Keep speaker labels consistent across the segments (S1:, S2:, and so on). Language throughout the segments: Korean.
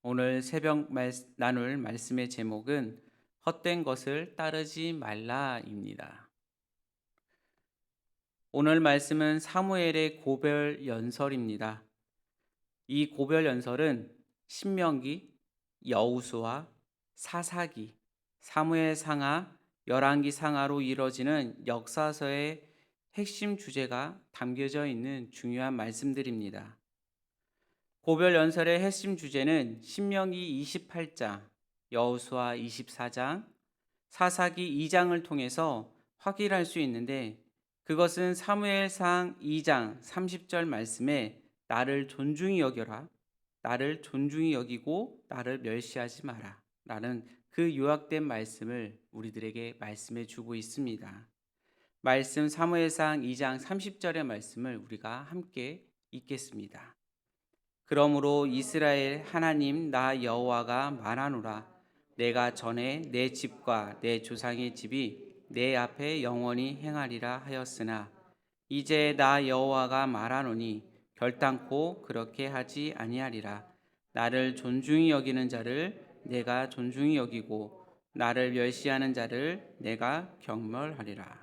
S1: 오늘 나눌 말씀의 제목은 헛된 것을 따르지 말라입니다. 오늘 말씀은 사무엘의 고별 연설입니다. 이 고별 연설은 신명기, 여우수아, 사사기, 사무엘 상하, 열왕기 상하로 이뤄지는 역사서의 핵심 주제가 담겨져 있는 중요한 말씀들입니다. 고별 연설의 핵심 주제는 신명기 28장, 여호수아 24장, 사사기 2장을 통해서 확인할 수 있는데, 그것은 사무엘상 2장 30절 말씀에 나를 존중히 여겨라, 나를 존중히 여기고 나를 멸시하지 마라 라는 그 요약된 말씀을 우리들에게 말씀해 주고 있습니다. 말씀 사무엘상 2장 30절의 말씀을 우리가 함께 읽겠습니다. 그러므로 이스라엘 하나님 나 여호와가 말하노라. 내가 전에 내 집과 내 조상의 집이 내 앞에 영원히 행하리라 하였으나 이제 나 여호와가 말하노니 결단코 그렇게 하지 아니하리라. 나를 존중히 여기는 자를 내가 존중히 여기고 나를 멸시하는 자를 내가 경멸하리라.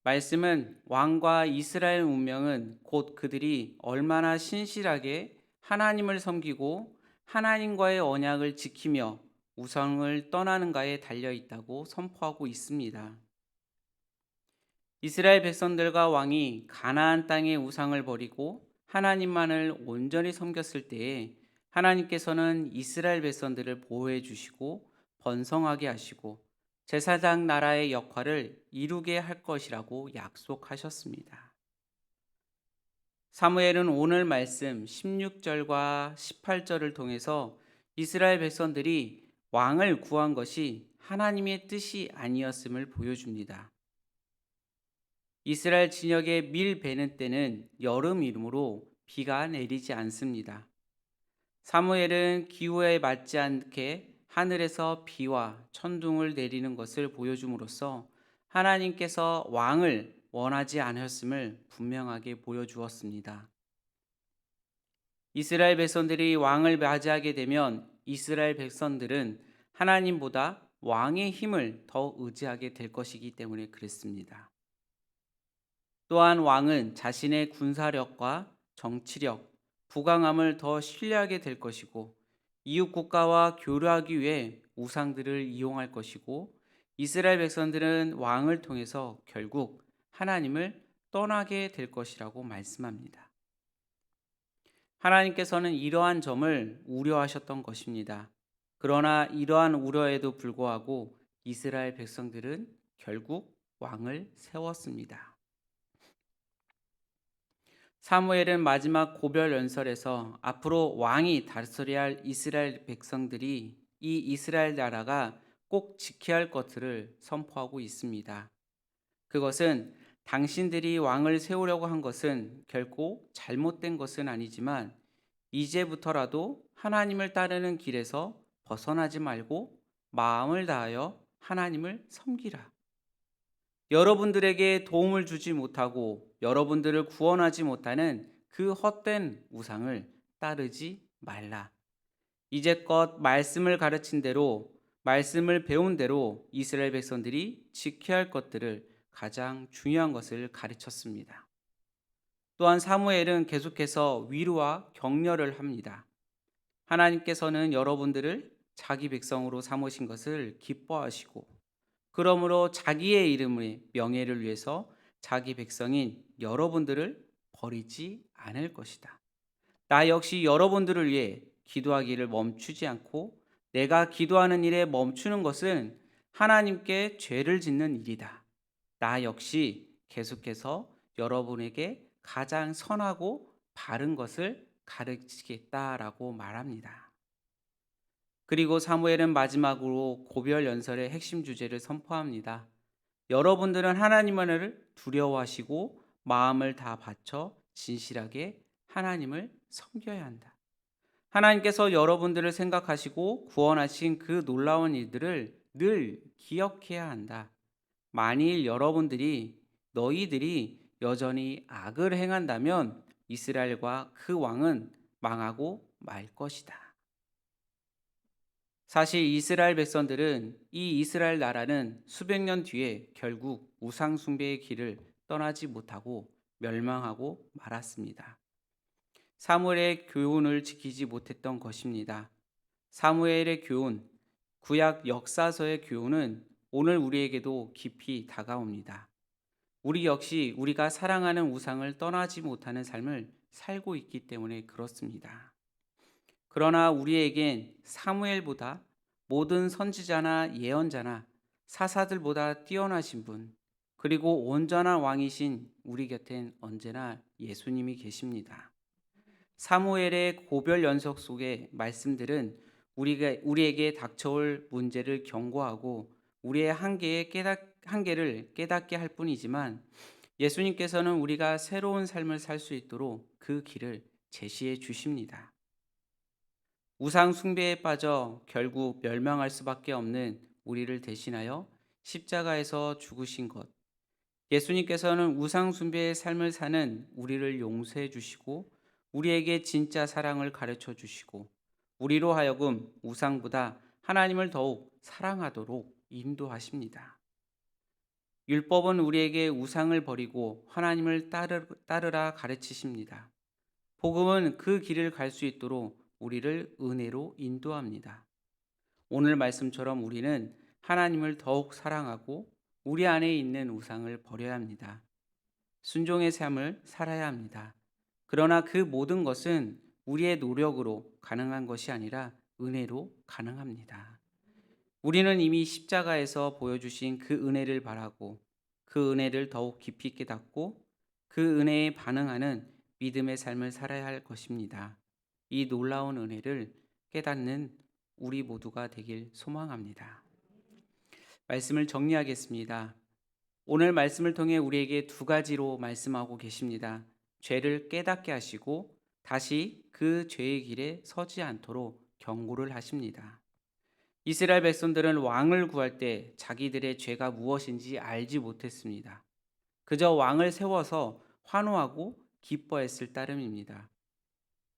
S1: 말씀은 왕과 이스라엘 운명은 곧 그들이 얼마나 신실하게 하나님을 섬기고 하나님과의 언약을 지키며 우상을 떠나는가에 달려 있다고 선포하고 있습니다. 이스라엘 백성들과 왕이 가나안 땅의 우상을 버리고 하나님만을 온전히 섬겼을 때에 하나님께서는 이스라엘 백성들을 보호해 주시고 번성하게 하시고 제사장 나라의 역할을 이루게 할 것이라고 약속하셨습니다. 사무엘은 오늘 말씀 16절과 18절을 통해서 이스라엘 백성들이 왕을 구한 것이 하나님의 뜻이 아니었음을 보여줍니다. 이스라엘 진영의 밀 베는 때는 여름이므로 비가 내리지 않습니다. 사무엘은 기후에 맞지 않게 하늘에서 비와 천둥을 내리는 것을 보여줌으로써 하나님께서 왕을 원하지 않았음을 분명하게 보여주었습니다. 이스라엘 백성들이 왕을 맞이하게 되면 이스라엘 백성들은 하나님보다 왕의 힘을 더 의지하게 될 것이기 때문에 그랬습니다. 또한 왕은 자신의 군사력과 정치력, 부강함을 더 신뢰하게 될 것이고 이웃 국가와 교류하기 위해 우상들을 이용할 것이고 이스라엘 백성들은 왕을 통해서 결국 하나님을 떠나게 될 것이라고 말씀합니다. 하나님께서는 이러한 점을 우려하셨던 것입니다. 그러나 이러한 우려에도 불구하고 이스라엘 백성들은 결국 왕을 세웠습니다. 사무엘은 마지막 고별 연설에서 앞으로 왕이 다스려야 할 이스라엘 백성들이 이 이스라엘 나라가 꼭 지켜야 할 것들을 선포하고 있습니다. 그것은 당신들이 왕을 세우려고 한 것은 결코 잘못된 것은 아니지만 이제부터라도 하나님을 따르는 길에서 벗어나지 말고 마음을 다하여 하나님을 섬기라. 여러분들에게 도움을 주지 못하고 여러분들을 구원하지 못하는 그 헛된 우상을 따르지 말라. 이제껏 말씀을 가르친 대로, 말씀을 배운 대로 이스라엘 백성들이 지켜야 할 것들을 가장 중요한 것을 가르쳤습니다. 또한 사무엘은 계속해서 위로와 격려를 합니다. 하나님께서는 여러분들을 자기 백성으로 삼으신 것을 기뻐하시고 그러므로 자기의 이름의 명예를 위해서 자기 백성인 여러분들을 버리지 않을 것이다. 나 역시 여러분들을 위해 기도하기를 멈추지 않고 내가 기도하는 일에 멈추는 것은 하나님께 죄를 짓는 일이다. 나 역시 계속해서 여러분에게 가장 선하고 바른 것을 가르치겠다라고 말합니다. 그리고 사무엘은 마지막으로 고별 연설의 핵심 주제를 선포합니다. 여러분들은 하나님을 두려워하시고 마음을 다 바쳐 진실하게 하나님을 섬겨야 한다. 하나님께서 여러분들을 생각하시고 구원하신 그 놀라운 일들을 늘 기억해야 한다. 만일 너희들이 여전히 악을 행한다면 이스라엘과 그 왕은 망하고 말 것이다. 사실 이스라엘 백성들은 이 이스라엘 나라는 수백 년 뒤에 결국 우상 숭배의 길을 떠나지 못하고 멸망하고 말았습니다. 사무엘의 교훈을 지키지 못했던 것입니다. 사무엘의 교훈, 구약 역사서의 교훈은 오늘 우리에게도 깊이 다가옵니다. 우리 역시 우리가 사랑하는 우상을 떠나지 못하는 삶을 살고 있기 때문에 그렇습니다. 그러나 우리에겐 사무엘보다 모든 선지자나 예언자나 사사들보다 뛰어나신 분, 그리고 온전한 왕이신 우리 곁엔 언제나 예수님이 계십니다. 사무엘의 고별 연속 속의 말씀들은 우리에게 닥쳐올 문제를 경고하고 우리의 한계를 깨닫게 할 뿐이지만, 예수님께서는 우리가 새로운 삶을 살 수 있도록 그 길을 제시해 주십니다. 우상 숭배에 빠져 결국 멸망할 수밖에 없는 우리를 대신하여 십자가에서 죽으신 것. 예수님께서는 우상 숭배의 삶을 사는 우리를 용서해 주시고 우리에게 진짜 사랑을 가르쳐 주시고 우리로 하여금 우상보다 하나님을 더욱 사랑하도록 인도하십니다. 율법은 우리에게 우상을 버리고 하나님을 따르라 가르치십니다. 복음은 그 길을 갈 수 있도록 우리를 은혜로 인도합니다. 오늘 말씀처럼 우리는 하나님을 더욱 사랑하고 우리 안에 있는 우상을 버려야 합니다. 순종의 삶을 살아야 합니다. 그러나 그 모든 것은 우리의 노력으로 가능한 것이 아니라 은혜로 가능합니다. 우리는 이미 십자가에서 보여주신 그 은혜를 바라고 그 은혜를 더욱 깊이 깨닫고 그 은혜에 반응하는 믿음의 삶을 살아야 할 것입니다. 이 놀라운 은혜를 깨닫는 우리 모두가 되길 소망합니다. 말씀을 정리하겠습니다. 오늘 말씀을 통해 우리에게 두 가지로 말씀하고 계십니다. 죄를 깨닫게 하시고 다시 그 죄의 길에 서지 않도록 경고를 하십니다. 이스라엘 백성들은 왕을 구할 때 자기들의 죄가 무엇인지 알지 못했습니다. 그저 왕을 세워서 환호하고 기뻐했을 따름입니다.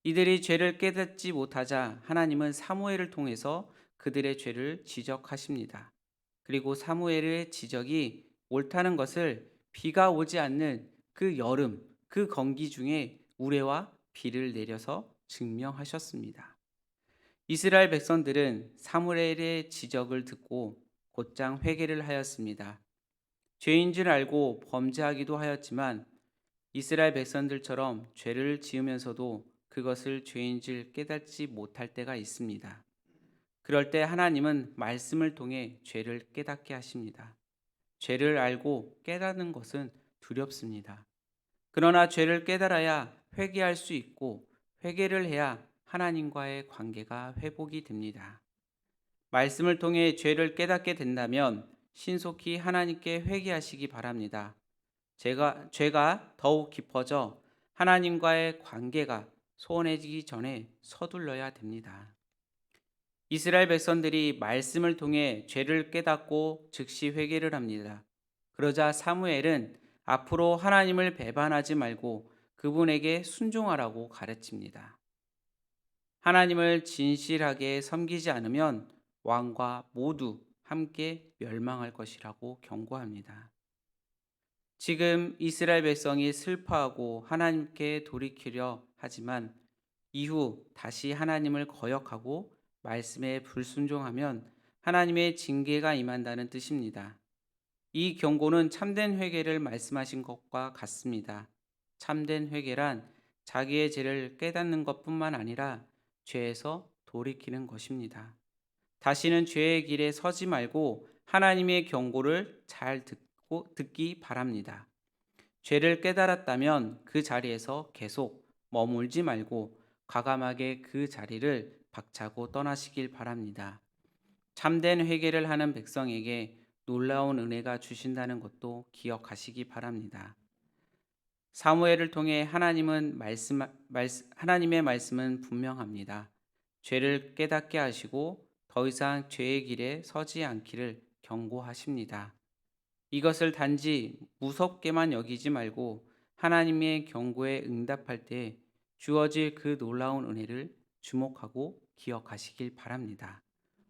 S1: 이들이 죄를 깨닫지 못하자 하나님은 사무엘을 통해서 그들의 죄를 지적하십니다. 그리고 사무엘의 지적이 옳다는 것을 비가 오지 않는 그 여름, 그 건기 중에 우레와 비를 내려서 증명하셨습니다. 이스라엘 백성들은 사무엘의 지적을 듣고 곧장 회개를 하였습니다. 죄인 줄 알고 범죄하기도 하였지만 이스라엘 백성들처럼 죄를 지으면서도 그것을 죄인 줄 깨닫지 못할 때가 있습니다. 그럴 때 하나님은 말씀을 통해 죄를 깨닫게 하십니다. 죄를 알고 깨닫는 것은 두렵습니다. 그러나 죄를 깨달아야 회개할 수 있고 회개를 해야 하나님과의 관계가 회복이 됩니다. 말씀을 통해 죄를 깨닫게 된다면 신속히 하나님께 회개하시기 바랍니다. 죄가 더욱 깊어져 하나님과의 관계가 소원해지기 전에 서둘러야 됩니다. 이스라엘 백성들이 말씀을 통해 죄를 깨닫고 즉시 회개를 합니다. 그러자 사무엘은 앞으로 하나님을 배반하지 말고 그분에게 순종하라고 가르칩니다. 하나님을 진실하게 섬기지 않으면 왕과 모두 함께 멸망할 것이라고 경고합니다. 지금 이스라엘 백성이 슬퍼하고 하나님께 돌이키려 하지만 이후 다시 하나님을 거역하고 말씀에 불순종하면 하나님의 징계가 임한다는 뜻입니다. 이 경고는 참된 회개를 말씀하신 것과 같습니다. 참된 회개란 자기의 죄를 깨닫는 것뿐만 아니라 죄에서 돌이키는 것입니다. 다시는 죄의 길에 서지 말고 하나님의 경고를 잘 듣기 바랍니다. 죄를 깨달았다면 그 자리에서 계속 머물지 말고 과감하게 그 자리를 박차고 떠나시길 바랍니다. 참된 회개를 하는 백성에게 놀라운 은혜가 주신다는 것도 기억하시기 바랍니다. 사무엘을 통해 하나님의 말씀은 분명합니다. 죄를 깨닫게 하시고 더 이상 죄의 길에 서지 않기를 경고하십니다. 이것을 단지 무섭게만 여기지 말고 하나님의 경고에 응답할 때 주어질 그 놀라운 은혜를 주목하고 기억하시길 바랍니다.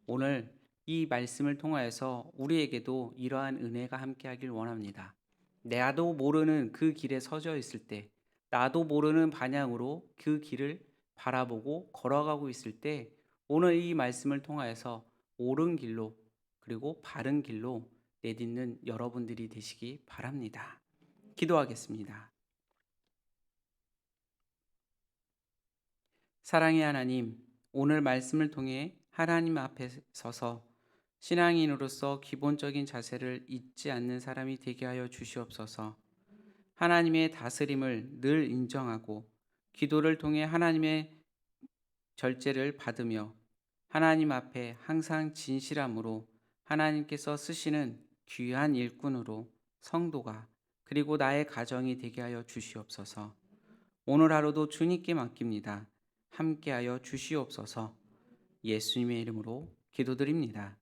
S1: 오늘 이 말씀을 통하여서 우리에게도 이러한 은혜가 함께하길 원합니다. 나도 모르는 그 길에 서져 있을 때, 나도 모르는 방향으로 그 길을 바라보고 걸어가고 있을 때, 오늘 이 말씀을 통하여서 옳은 길로 그리고 바른 길로 내딛는 여러분들이 되시기 바랍니다. 기도하겠습니다. 사랑의 하나님, 오늘 말씀을 통해 하나님 앞에 서서 신앙인으로서 기본적인 자세를 잊지 않는 사람이 되게 하여 주시옵소서. 하나님의 다스림을 늘 인정하고 기도를 통해 하나님의 절제를 받으며 하나님 앞에 항상 진실함으로 하나님께서 쓰시는 귀한 일꾼으로 성도가 그리고 나의 가정이 되게 하여 주시옵소서. 오늘 하루도 주님께 맡깁니다. 함께하여 주시옵소서. 예수님의 이름으로 기도드립니다.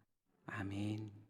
S1: 아멘.